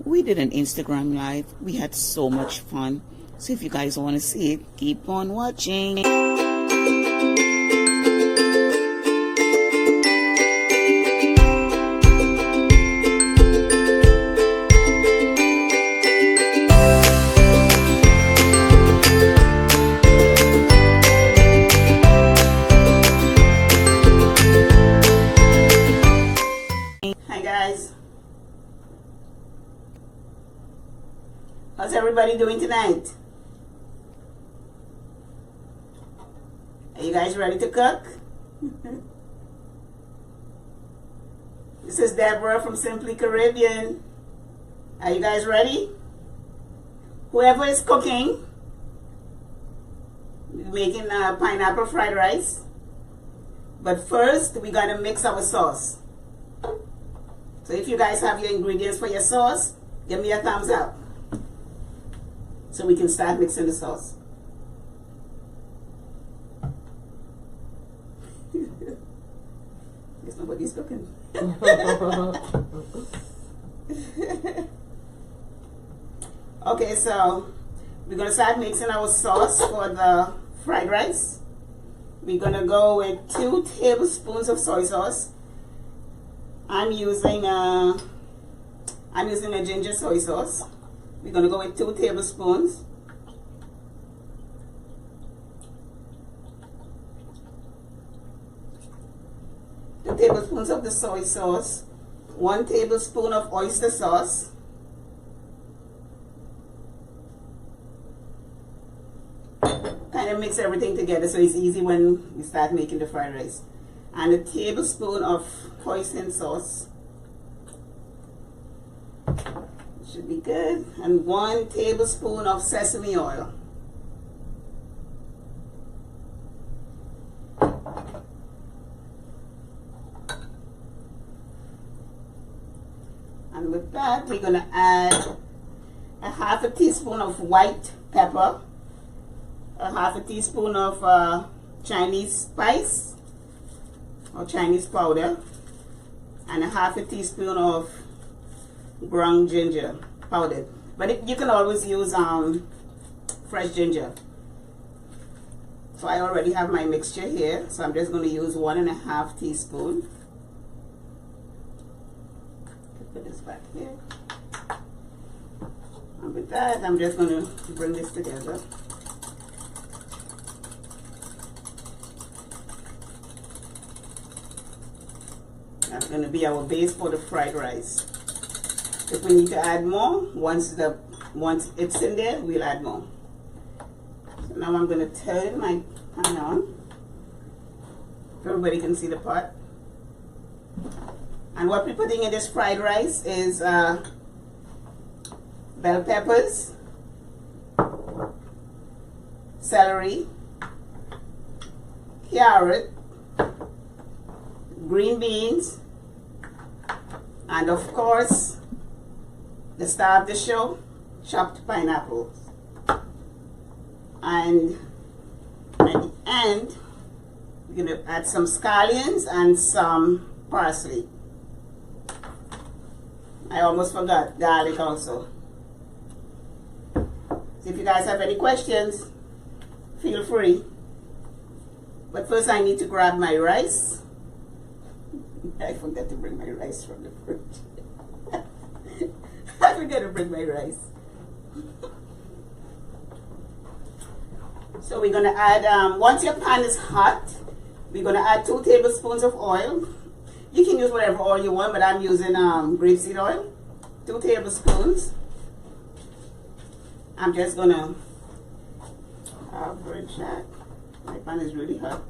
we did an Instagram live. We had so much fun. So if you guys want to see it, keep on watching. Hi guys. How's everybody doing tonight? Are you guys ready to cook? This is Deborah from Simply Caribbean. Are you guys ready? Whoever is cooking, we're making pineapple fried rice. But first, we're going to mix our sauce. So if you guys have your ingredients for your sauce, give me a thumbs up so we can start mixing the sauce. Guess nobody's cooking. Okay, so we're going to start mixing our sauce for the fried rice. We're going to go with 2 tablespoons of soy sauce. I'm using a ginger soy sauce. We're going to go with 2 tablespoons. Two tablespoons of the soy sauce. 1 tablespoon of oyster sauce. Kind of mix everything together so it's easy when we start making the fried rice. And a tablespoon of hoisin sauce. Should be good. And 1 tablespoon of sesame oil. And with that, we're going to add a half a teaspoon of white pepper, a half a teaspoon of Chinese spice or Chinese powder, and a half a teaspoon of ground ginger powdered. But you can always use fresh ginger. So I already have my mixture here, so I'm just going to use 1.5 teaspoons. Put this back here. And with that, I'm just going to bring this together. That's going to be our base for the fried rice. If we need to add more, once it's in there, we'll add more. So now I'm going to turn my pan on so everybody can see the pot. And what we're putting in this fried rice is bell peppers, celery, carrot, green beans, and of course, the star of the show, chopped pineapples. And at the end, we're going to add some scallions and some parsley. I almost forgot garlic also. So if you guys have any questions, feel free. But first I need to grab my rice. I forgot to bring my rice from the fridge. I forgot to bring my rice. So we're going to add, once your pan is hot, we're going to add 2 tablespoons of oil. You can use whatever oil you want, but I'm using grapeseed oil. 2 tablespoons. I'm just going to average that. My pan is really hot.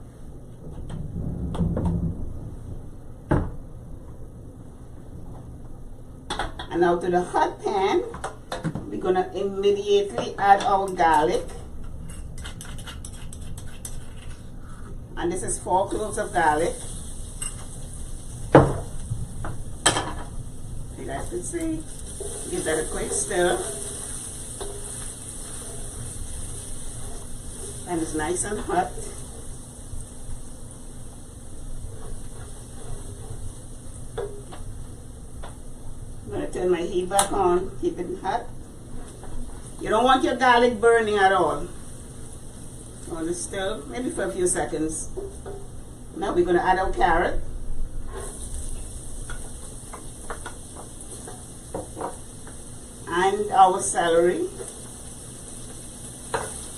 And now to the hot pan, we're going to immediately add our garlic. And this is 4 cloves of garlic. You guys can see. Give that a quick stir. And it's nice and hot. turn my heat back on. Keep it hot. You don't want your garlic burning at all. You want to stir maybe for a few seconds. Now we're going to add our carrot. And our celery.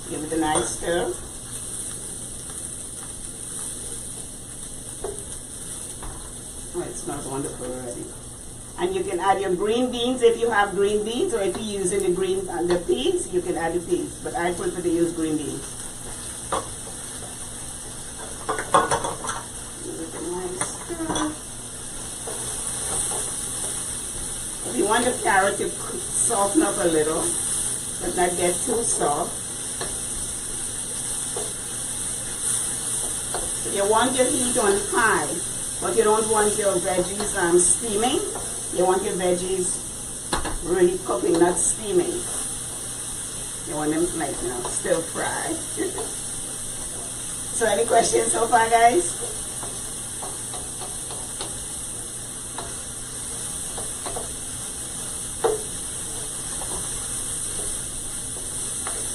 Give it a nice stir. Oh, it smells wonderful already. And you can add your green beans if you have green beans, or if you're using the peas, you can add the peas. But I prefer to use green beans. Give it a nice stir. We want the carrot to soften up a little, but not get too soft. You want your heat on high, but you don't want your veggies steaming. You want your veggies really cooking, not steaming. You want them like, stir fry. So any questions so far, guys?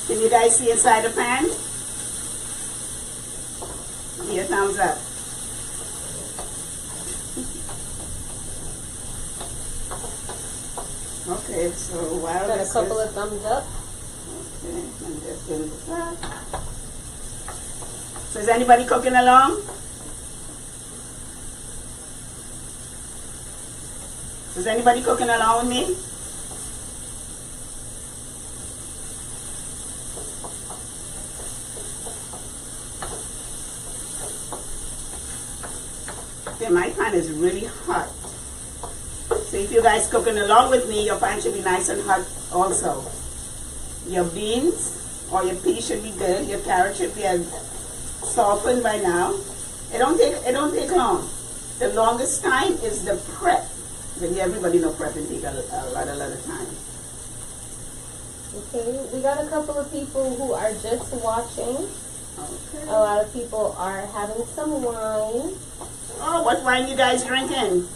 Can you guys see inside the pan? Give me a thumbs up. Okay, so while got a couple of thumbs up. Okay, I'm just going to that. So is anybody cooking along? Is anybody cooking along with me? Okay, my pan is really hot. So if you guys cooking along with me, your pan should be nice and hot also. Your beans or your peas should be good. Your carrot should be softened by now. It don't take long. The longest time is the prep. But everybody know prepping take a lot of time. Okay, we got a couple of people who are just watching. Okay. A lot of people are having some wine. Oh, what wine you guys drinking?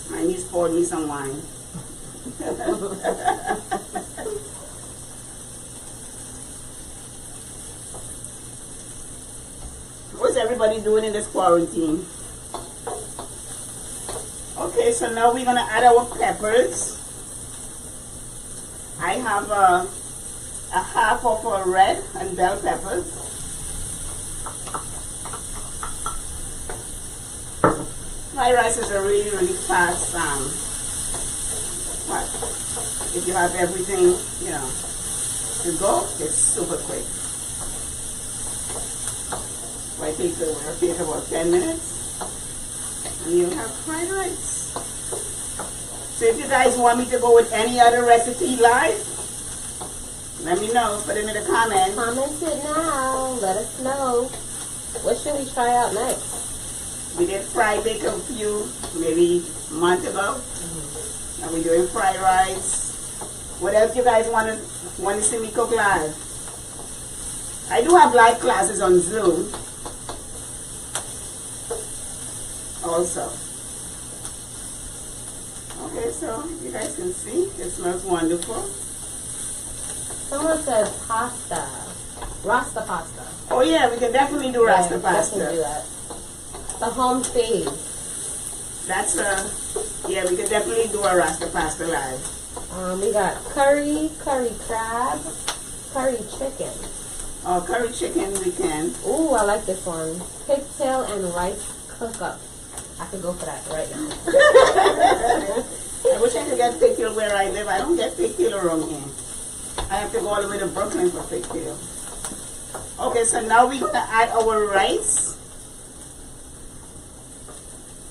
My niece poured me some wine. What's everybody doing in this quarantine? Okay, so now we're gonna add our peppers. I have a half of a red and bell peppers. Fried rice is a really, really fast, if you have everything, to go, it's super quick. It takes about 10 minutes, and you have fried rice. So if you guys want me to go with any other recipe live, let me know, put it in the comments. Comment it now, let us know. What should we try out next? We did fried bacon a few, maybe a month ago. And we're doing fried rice. What else you guys want to see me cook live? I do have live classes on Zoom also. Okay, so you guys can see, it smells wonderful. Someone said pasta. Rasta pasta. Oh yeah, we can definitely do Rasta pasta. Definitely do that. The home fave. That's yeah, we can definitely do a Rasta pasta live. We got curry crab, curry chicken. Oh, curry chicken we can. Ooh, I like this one. Pigtail and rice cook-up. I could go for that right now. I wish I could get pigtail where I live. I don't get pigtail around here. I have to go all the way to Brooklyn for pigtail. Okay, so now we're going to add our rice.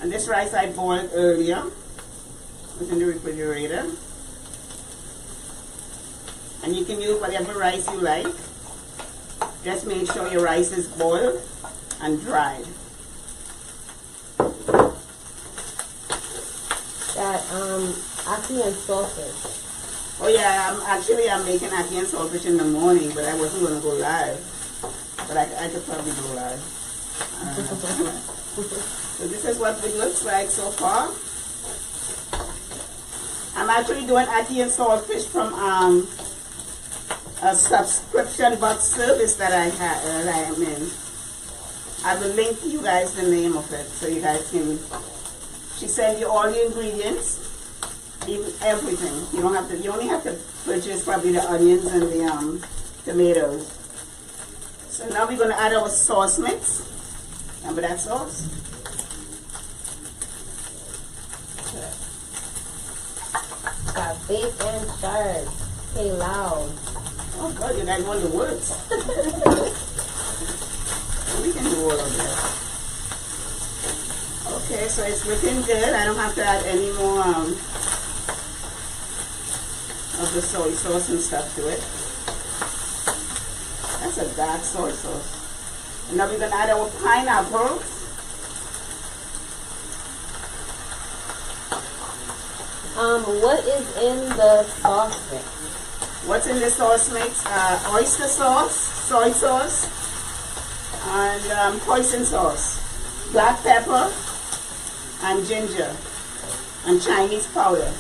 And this rice I boiled earlier. It was in the refrigerator. And you can use whatever rice you like. Just make sure your rice is boiled and dried. Got ackee and saltfish. Oh yeah, I'm making ackee and saltfish in the morning, but I wasn't going to go live. But I could probably go live. So this is what it looks like so far. I'm actually doing ackee and saltfish from a subscription box service that I am in. I will link you guys the name of it so you guys can. She sends you all the ingredients, even everything. You don't have to. You only have to purchase probably the onions and the tomatoes. So now we're going to add our sauce mix. Remember that sauce? Got baked and charred. Hey, loud. Oh God, you guys want the words. We can do all of that. Okay, so it's looking good. I don't have to add any more of the soy sauce and stuff to it. That's a dark soy sauce. And now we're going to add our pineapples. What is in the sauce mix? What's in the sauce mix? Oyster sauce, soy sauce, and hoisin sauce, black pepper, and ginger, and Chinese powder.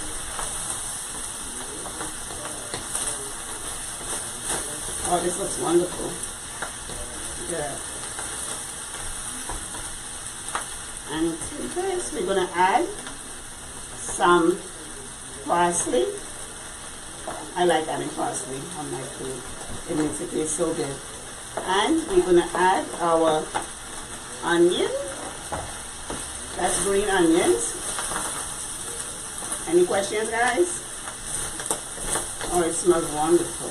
Oh, this looks wonderful. Yeah. And to this, we're going to add some parsley. I like adding parsley on my food. It makes it taste so good. And we're going to add our onion. That's green onions. Any questions, guys? Oh, it smells wonderful.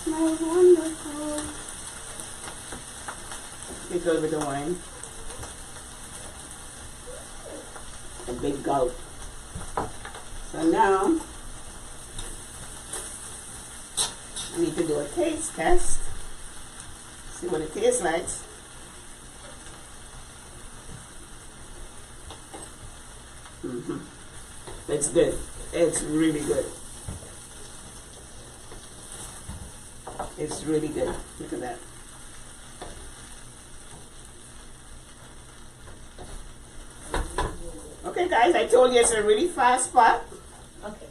Smells wonderful. Be good with the wine. A big gulp. So now I need to do a taste test. See what it tastes like. It's good. It's really good. It's really good. Look at that. Okay, guys, I told you it's a really fast pot. Okay.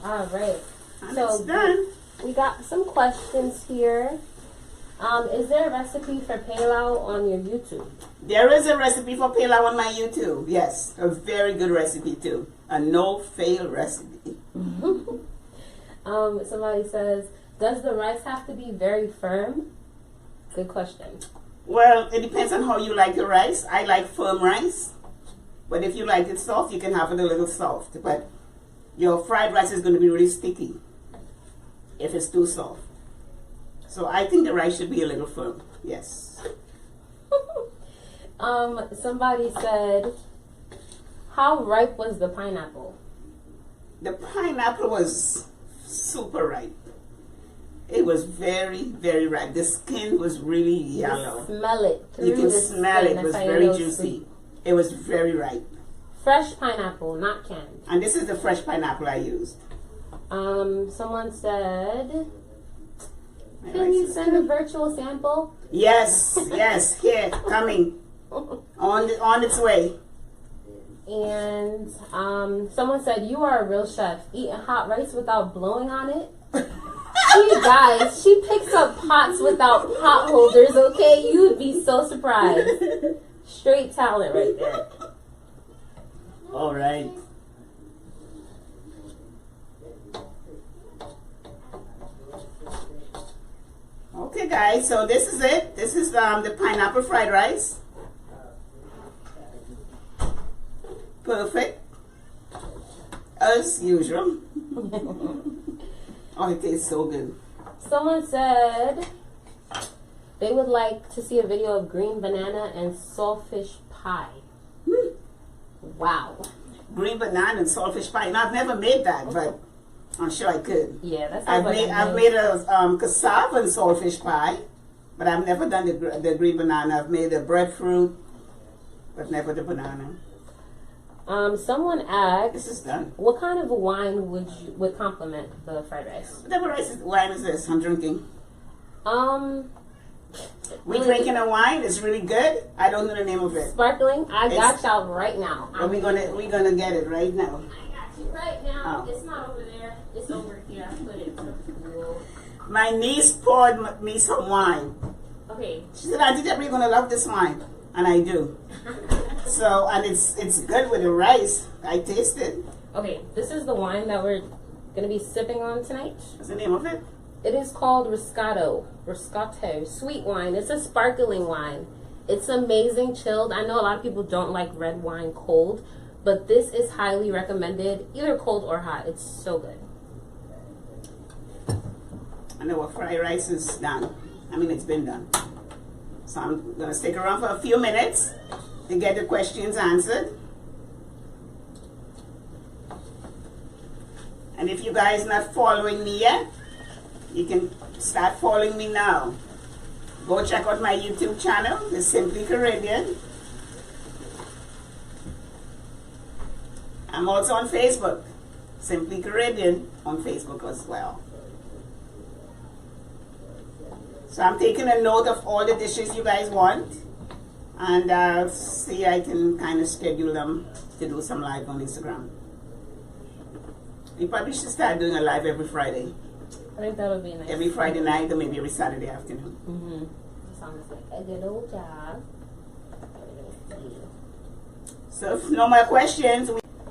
All right. And So it's done. we got some questions here. Is there a recipe for pilau on your YouTube? There is a recipe for pilau on my YouTube. Yes, a very good recipe too. A no-fail recipe. Somebody says, does the rice have to be very firm? Good question. Well, it depends on how you like your rice. I like firm rice. But if you like it soft, you can have it a little soft. But your fried rice is going to be really sticky if it's too soft. So I think the rice should be a little firm. Yes. Somebody said, how ripe was the pineapple? The pineapple was super ripe. It was very, very ripe. The skin was really yellow. Smell it. You can smell it. It was very juicy. Sweet. It was very ripe. Fresh pineapple, not canned. And this is the fresh pineapple I used. Someone said, can you send a virtual sample? Yes, yes, here, coming. On its way. And someone said, you are a real chef. Eating hot rice without blowing on it? You guys, she picks up pots without pot holders, okay? You'd be so surprised. Straight talent right there. All right. Okay, guys, so this is it. This is the pineapple fried rice. Perfect. As usual. Oh, it tastes so good. Someone said they would like to see a video of green banana and saltfish pie. Wow. Green banana and saltfish pie. And I've never made that, but I'm sure I could. Yeah, that's I've made a cassava and saltfish pie, but I've never done the green banana. I've made the breadfruit, but never the banana. Someone asked, This is done. what kind of wine would complement the fried rice? Whatever wine is this I'm drinking? We're drinking a wine. It's really good. I don't know the name of it. Sparkling. I got y'all right now. We're gonna get it right now. I got you right now. Oh. It's not over there. It's over here. I put it in the pool. My niece poured me some wine. Okay. She said, Auntie Deborah, you're gonna love this wine, and I do. So, and it's good with the rice. I taste it. Okay, this is the wine that we're gonna be sipping on tonight. What's the name of it? It is called Riscato. Riscato. Sweet wine. It's a sparkling wine. It's amazing chilled. I know a lot of people don't like red wine cold, but this is highly recommended, either cold or hot. It's so good. I know our fried rice is done. I mean, it's been done. So I'm gonna stick around for a few minutes to get the questions answered. And if you guys not following me yet, you can start following me now. Go check out my YouTube channel, the Simply Caribbean. I'm also on Facebook, Simply Caribbean on Facebook as well. So I'm taking a note of all the dishes you guys want, and I'll see I can kind of schedule them to do some live on Instagram. We probably should start doing a live every Friday. I think that would be nice. Every Friday night or maybe every Saturday afternoon. Mm-hmm. Sounds like a good old job. So if no more questions,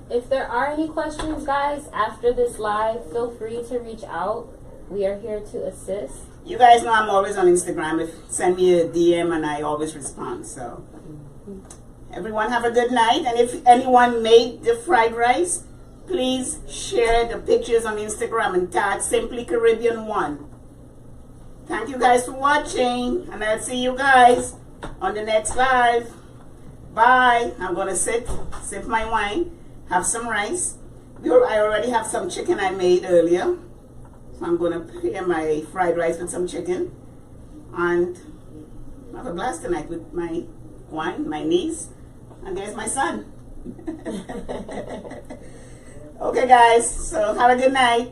if there are any questions, guys, after this live, feel free to reach out. We are here to assist. You guys know I'm always on Instagram. Send me a DM and I always respond. So everyone have a good night. And if anyone made the fried rice, please share the pictures on Instagram and tag Simply Caribbean 1. Thank you guys for watching, and I'll see you guys on the next live. Bye. I'm gonna sip my wine, have some rice. I already have some chicken I made earlier, so I'm gonna pair my fried rice with some chicken and have a blast tonight with my wine, my niece, and there's my son. Okay, guys, so have a good night.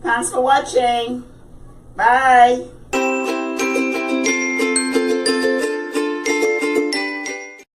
Thanks for watching. Bye.